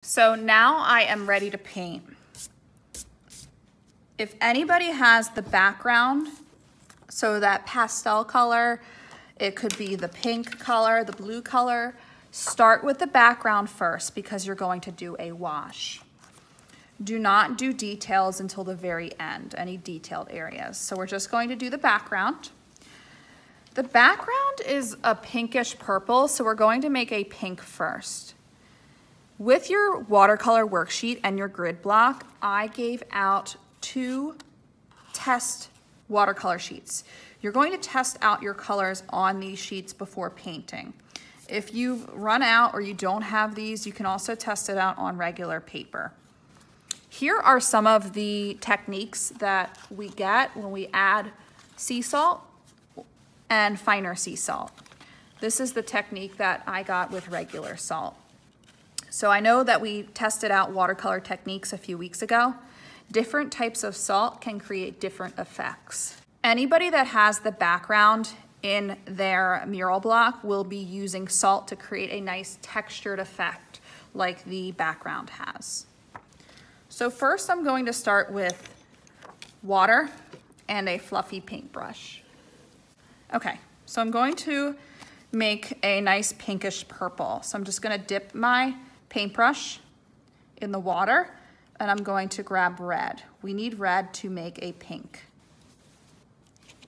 So now I am ready to paint. If anybody has the background, so that pastel color, it could be the pink color, the blue color, start with the background first because you're going to do a wash. Do not do details until the very end, any detailed areas. So we're just going to do the background. The background is a pinkish purple, so we're going to make a pink first. With your watercolor worksheet and your grid block, I gave out 2 test watercolor sheets. You're going to test out your colors on these sheets before painting. If you've run out or you don't have these, you can also test it out on regular paper. Here are some of the techniques that we get when we add sea salt and finer sea salt. This is the technique that I got with regular salt. So I know that we tested out watercolor techniques a few weeks ago. Different types of salt can create different effects. Anybody that has the background in their mural block will be using salt to create a nice textured effect like the background has. So first I'm going to start with water and a fluffy paintbrush. Okay, so I'm going to make a nice pinkish purple. So I'm just gonna dip my paintbrush in the water and I'm going to grab red. We need red to make a pink.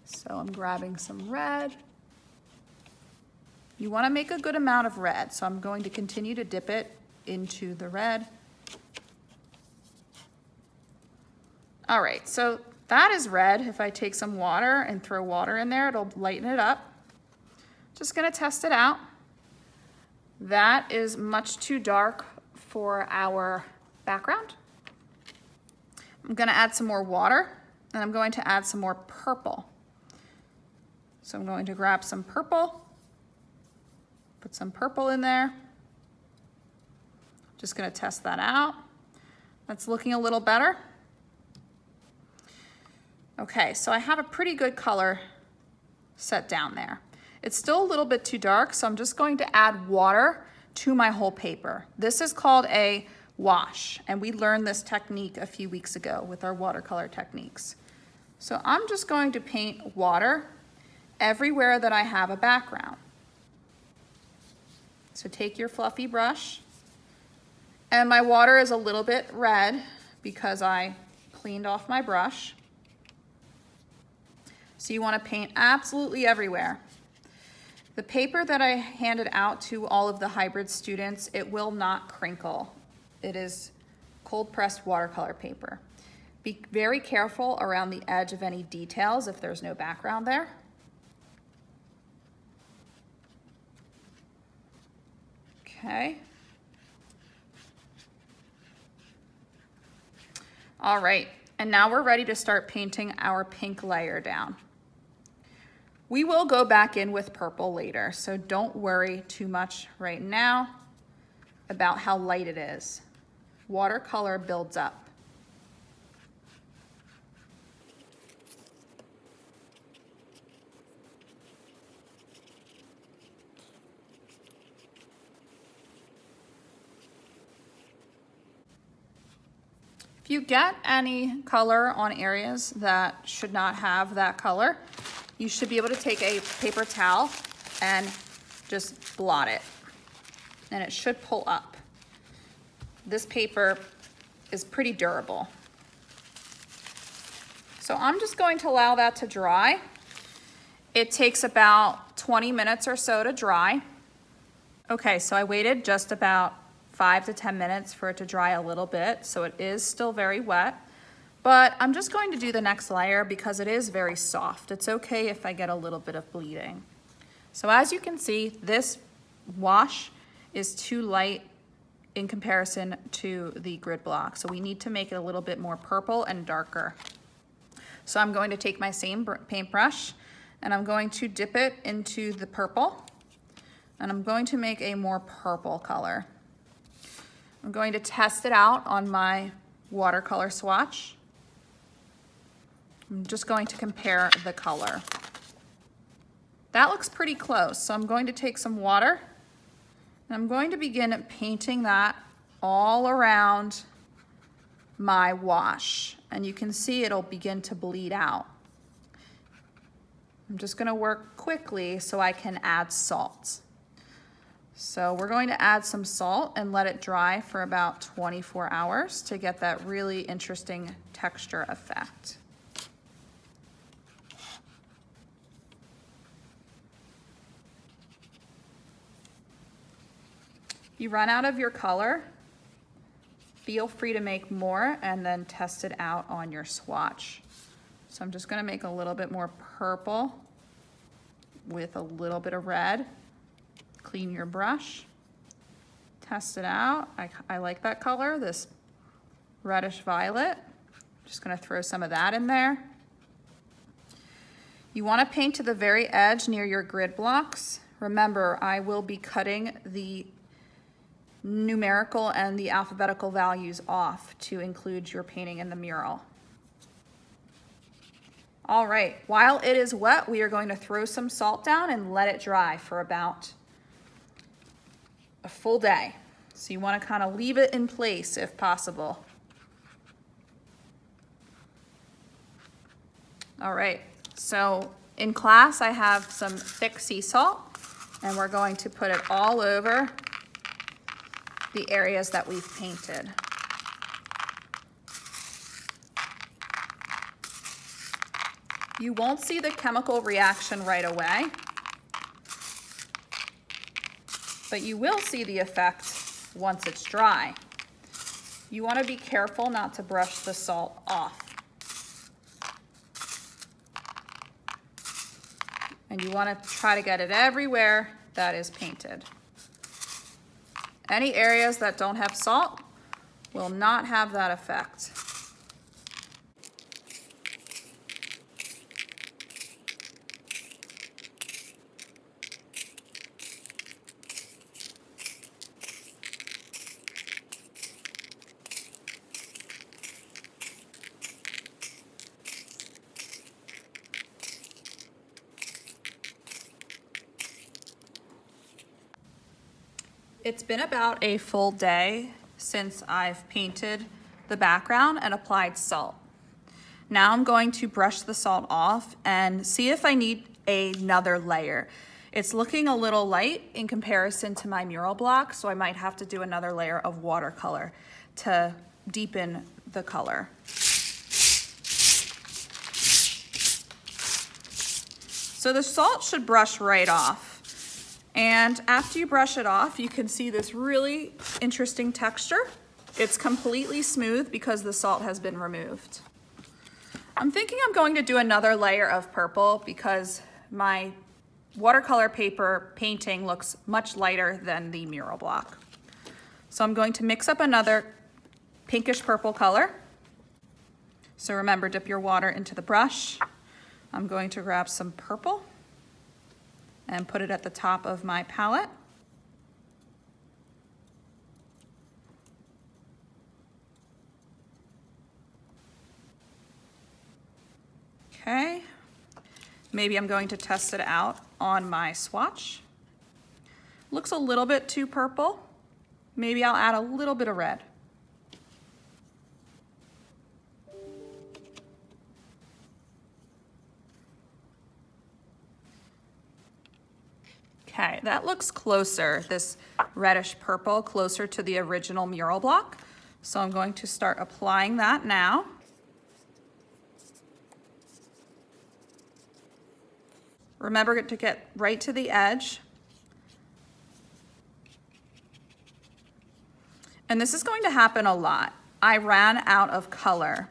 So I'm grabbing some red. You want to make a good amount of red, so I'm going to continue to dip it into the red. All right, so that is red. If I take some water and throw water in there, it'll lighten it up. Just gonna test it out. That is much too dark for our background. I'm gonna add some more water and I'm going to add some more purple. So I'm going to grab some purple, put some purple in there. Just gonna test that out. That's looking a little better. Okay, so I have a pretty good color set down there. It's still a little bit too dark, so I'm just going to add water to my whole paper. This is called a wash, and we learned this technique a few weeks ago with our watercolor techniques. So I'm just going to paint water everywhere that I have a background. So take your fluffy brush, and my water is a little bit red because I cleaned off my brush. So you want to paint absolutely everywhere. The paper that I handed out to all of the hybrid students, it will not crinkle. It is cold pressed watercolor paper. Be very careful around the edge of any details if there's no background there. Okay. All right, and now we're ready to start painting our pink layer down. We will go back in with purple later, so don't worry too much right now about how light it is. Watercolor builds up. If you get any color on areas that should not have that color, you should be able to take a paper towel and just blot it, and it should pull up. This paper is pretty durable. So I'm just going to allow that to dry. It takes about 20 minutes or so to dry. Okay, so I waited just about 5 to 10 minutes for it to dry a little bit, so it is still very wet. But I'm just going to do the next layer because it is very soft. It's okay if I get a little bit of bleeding. So as you can see, this wash is too light in comparison to the grid block. So we need to make it a little bit more purple and darker. So I'm going to take my same paintbrush and I'm going to dip it into the purple, and I'm going to make a more purple color. I'm going to test it out on my watercolor swatch. I'm just going to compare the color. That looks pretty close, so I'm going to take some water and I'm going to begin painting that all around my wash, and you can see it'll begin to bleed out. I'm just gonna work quickly so I can add salt. So we're going to add some salt and let it dry for about 24 hours to get that really interesting texture effect. You run out of your color, feel free to make more and then test it out on your swatch. So I'm just gonna make a little bit more purple with a little bit of red. Clean your brush, test it out. I like that color, this reddish violet. Just gonna throw some of that in there. You wanna paint to the very edge near your grid blocks. Remember, I will be cutting the numerical and the alphabetical values off to include your painting in the mural. All right, while it is wet, we are going to throw some salt down and let it dry for about a full day. So you want to kind of leave it in place if possible. All right, so in class I have some thick sea salt and we're going to put it all over the areas that we've painted. You won't see the chemical reaction right away, but you will see the effect once it's dry. You want to be careful not to brush the salt off. And you want to try to get it everywhere that is painted. Any areas that don't have salt will not have that effect. It's been about a full day since I've painted the background and applied salt. Now I'm going to brush the salt off and see if I need another layer. It's looking a little light in comparison to my mural block, so I might have to do another layer of watercolor to deepen the color. So the salt should brush right off. And after you brush it off, you can see this really interesting texture. It's completely smooth because the salt has been removed. I'm thinking I'm going to do another layer of purple because my watercolor paper painting looks much lighter than the mural block. So I'm going to mix up another pinkish purple color. So remember, dip your water into the brush. I'm going to grab some purple and put it at the top of my palette. Okay, maybe I'm going to test it out on my swatch. Looks a little bit too purple. Maybe I'll add a little bit of red. Okay, that looks closer, this reddish purple, closer to the original mural block. So I'm going to start applying that now. Remember to get right to the edge. And this is going to happen a lot. I ran out of color.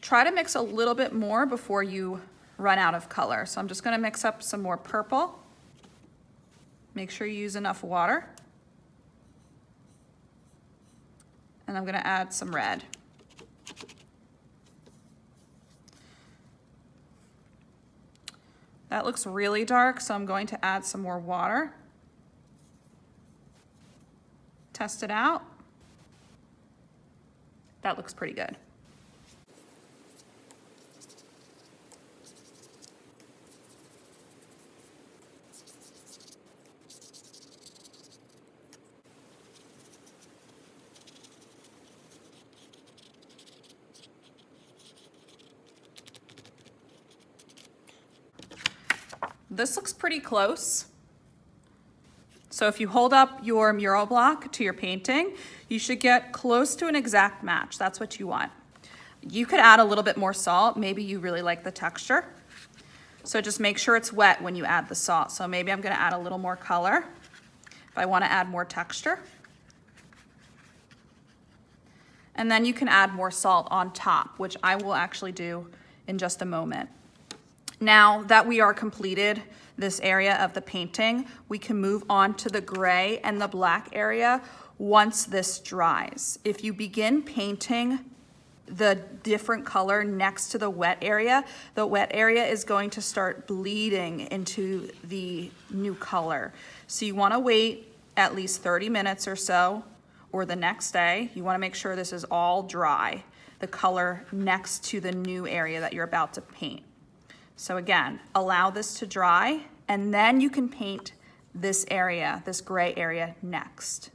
Try to mix a little bit more before you run out of color. So I'm just gonna mix up some more purple. Make sure you use enough water. And I'm gonna add some red. That looks really dark, so I'm going to add some more water. Test it out. That looks pretty good. this looks pretty close. So if you hold up your mural block to your painting, you should get close to an exact match. That's what you want. You could add a little bit more salt. Maybe you really like the texture. So just make sure it's wet when you add the salt. So maybe I'm gonna add a little more color if I wanna add more texture. And then you can add more salt on top, which I will actually do in just a moment. Now that we are completed this area of the painting, we can move on to the gray and the black area once this dries. If you begin painting the different color next to the wet area is going to start bleeding into the new color. So you wanna wait at least 30 minutes or so, or the next day. You wanna make sure this is all dry, the color next to the new area that you're about to paint. So again, allow this to dry, and then you can paint this area, this gray area next.